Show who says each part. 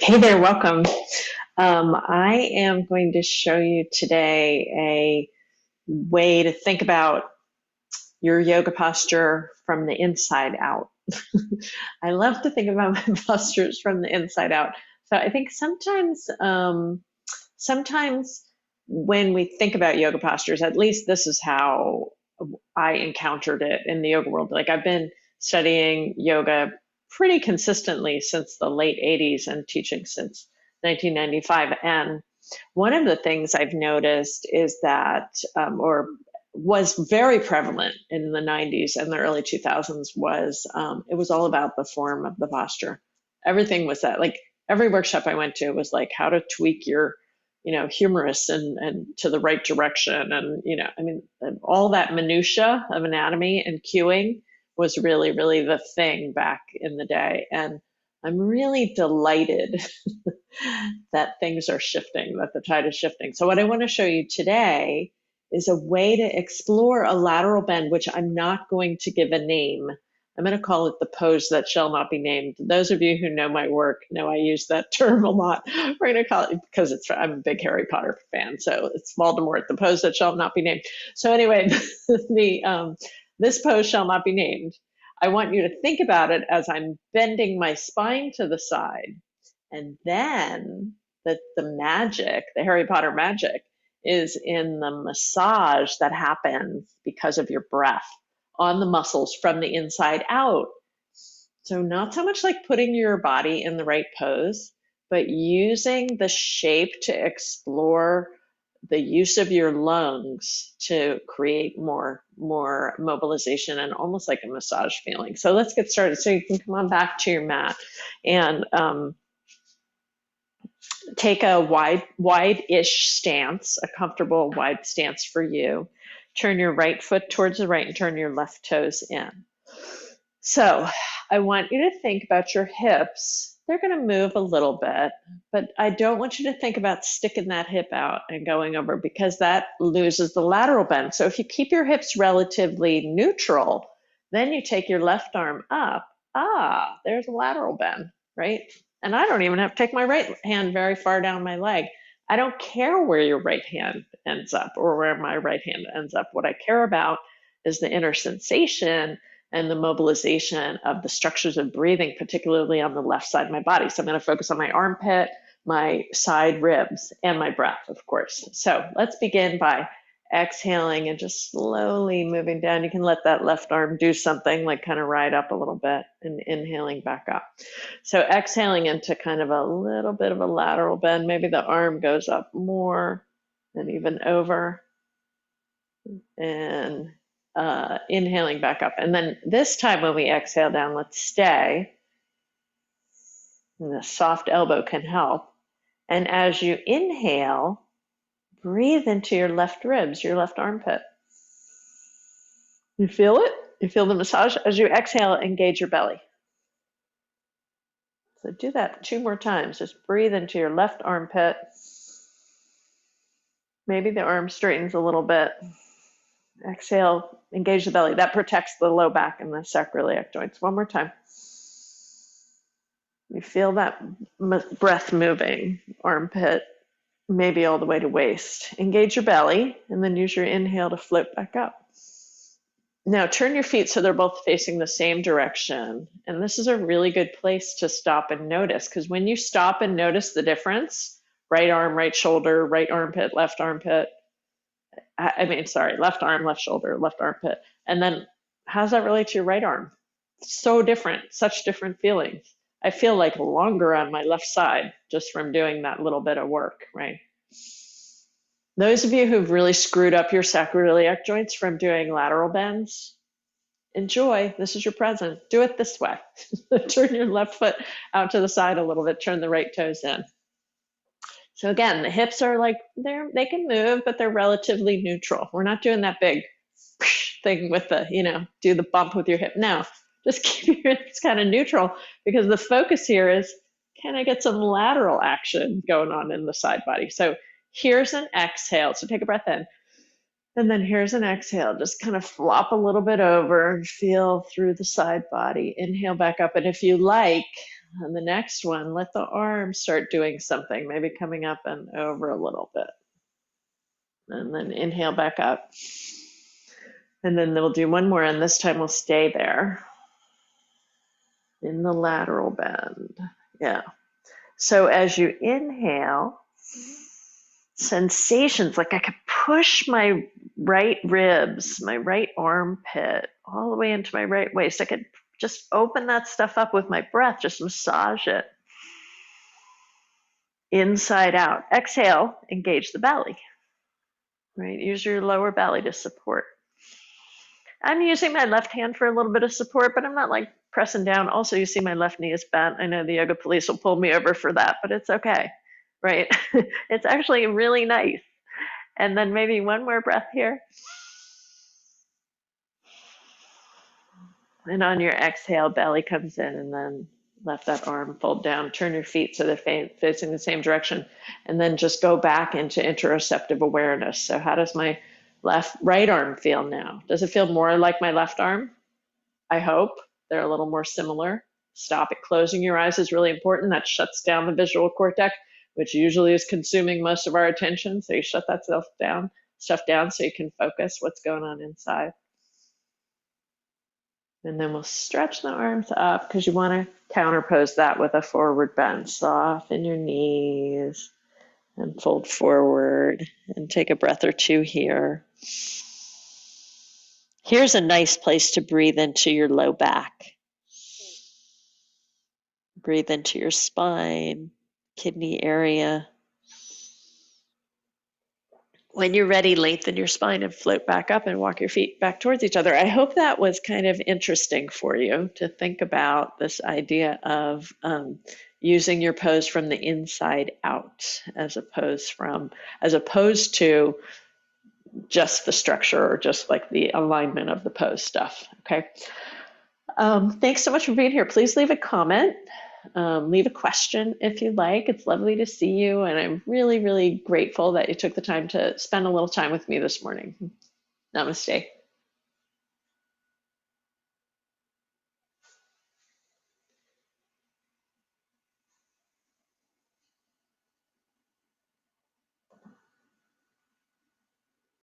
Speaker 1: Hey there, welcome. I am going to show you today a way to think about your yoga posture from the inside out. I love to think about my postures from the inside out. So I think sometimes when we think about yoga postures, at least this is how I encountered it in the yoga world. Like I've been studying yoga pretty consistently since the late 80s and teaching since 1995. And one of the things I've noticed is that, or was very prevalent in the 90s and the early 2000s, was it was all about the form of the posture. Everything was that. Like every workshop I went to was like how to tweak your humerus and to the right direction. And, I mean, all that minutia of anatomy and cueing was really, really the thing back in the day. And I'm really delighted that things are shifting, that the tide is shifting. So what I want to show you today is a way to explore a lateral bend, which I'm not going to give a name. I'm going to call it the pose that shall not be named. Those of you who know my work know I use that term a lot. We're going to call it, because I'm a big Harry Potter fan, so it's Voldemort, the pose that shall not be named. So anyway, this pose shall not be named. I want you to think about it as I'm bending my spine to the side. And then the magic, the Harry Potter magic, is in the massage that happens because of your breath on the muscles from the inside out. So not so much like putting your body in the right pose, but using the shape to explore the use of your lungs to create more mobilization and almost like a massage feeling. So let's get started. So you can come on back to your mat and take a wide-ish stance, a comfortable wide stance for you. Turn your right foot towards the right and turn your left toes in. So I want you to think about your hips. They're going to move a little bit, but I don't want you to think about sticking that hip out and going over, because that loses the lateral bend. So if you keep your hips relatively neutral, then you take your left arm up. There's a lateral bend, right? And I don't even have to take my right hand very far down my leg. I don't care where your right hand ends up or where my right hand ends up. What I care about is the inner sensation and the mobilization of the structures of breathing, particularly on the left side of my body. So I'm going to focus on my armpit, my side ribs, and my breath, of course. So let's begin by exhaling and just slowly moving down. You can let that left arm do something, like kind of ride up a little bit, and inhaling back up. So exhaling into kind of a little bit of a lateral bend. Maybe the arm goes up more and even over, and inhaling back up. And then this time when we exhale down, let's stay. And the soft elbow can help. And as you inhale, breathe into your left ribs, your left armpit. You feel it? You feel the massage? As you exhale, engage your belly. So do that 2 more times. Just breathe into your left armpit. Maybe the arm straightens a little bit. Exhale, engage the belly. That protects the low back and the sacroiliac joints. 1 more time. You feel that breath moving, armpit, maybe all the way to waist. Engage your belly, and then use your inhale to float back up. Now turn your feet so they're both facing the same direction. And this is a really good place to stop and notice, because when you stop and notice the difference, right arm, right shoulder, right armpit, left armpit, left arm, left shoulder, left armpit. And then how does that relate to your right arm? So different, such different feelings. I feel like longer on my left side just from doing that little bit of work, right? Those of you who've really screwed up your sacroiliac joints from doing lateral bends, enjoy. This is your present. Do it this way. Turn your left foot out to the side a little bit. Turn the right toes in. So again, the hips are like, they can move, but they're relatively neutral. We're not doing that big thing with the, do the bump with your hip. No, just keep your hips kind of neutral, because the focus here is, can I get some lateral action going on in the side body? So here's an exhale. So take a breath in. And then here's an exhale. Just kind of flop a little bit over and feel through the side body. Inhale back up. And if you like, And the next one, let the arms start doing something, maybe coming up and over a little bit. And then inhale back up. And then we'll do one more, and this time we'll stay there in the lateral bend. Yeah. So as you inhale, sensations like I could push my right ribs, my right armpit, all the way into my right waist. I could just open that stuff up with my breath, just massage it inside out. Exhale, engage the belly, right? Use your lower belly to support. I'm using my left hand for a little bit of support, but I'm not like pressing down. Also, you see my left knee is bent. I know the yoga police will pull me over for that, but it's okay, right? It's actually really nice. And then maybe one more breath here. And on your exhale, belly comes in, and then let that arm fold down. Turn your feet so they're facing the same direction. And then just go back into interoceptive awareness. So how does my right arm feel now? Does it feel more like my left arm? I hope they're a little more similar. Stop it. Closing your eyes is really important. That shuts down the visual cortex, which usually is consuming most of our attention. So you shut that stuff down so you can focus what's going on inside. And then we'll stretch the arms up because you want to counterpose that with a forward bend. Soften your knees and fold forward and take a breath or two here. Here's a nice place to breathe into your low back. Breathe into your spine, kidney area. When you're ready, lengthen your spine and float back up and walk your feet back towards each other. I hope that was kind of interesting for you to think about this idea of using your pose from the inside out as opposed to just the structure or just like the alignment of the pose stuff. Okay. Thanks so much for being here. Please leave a comment. Leave a question if you'd like. It's lovely to see you, and I'm really, really grateful that you took the time to spend a little time with me this morning. Namaste.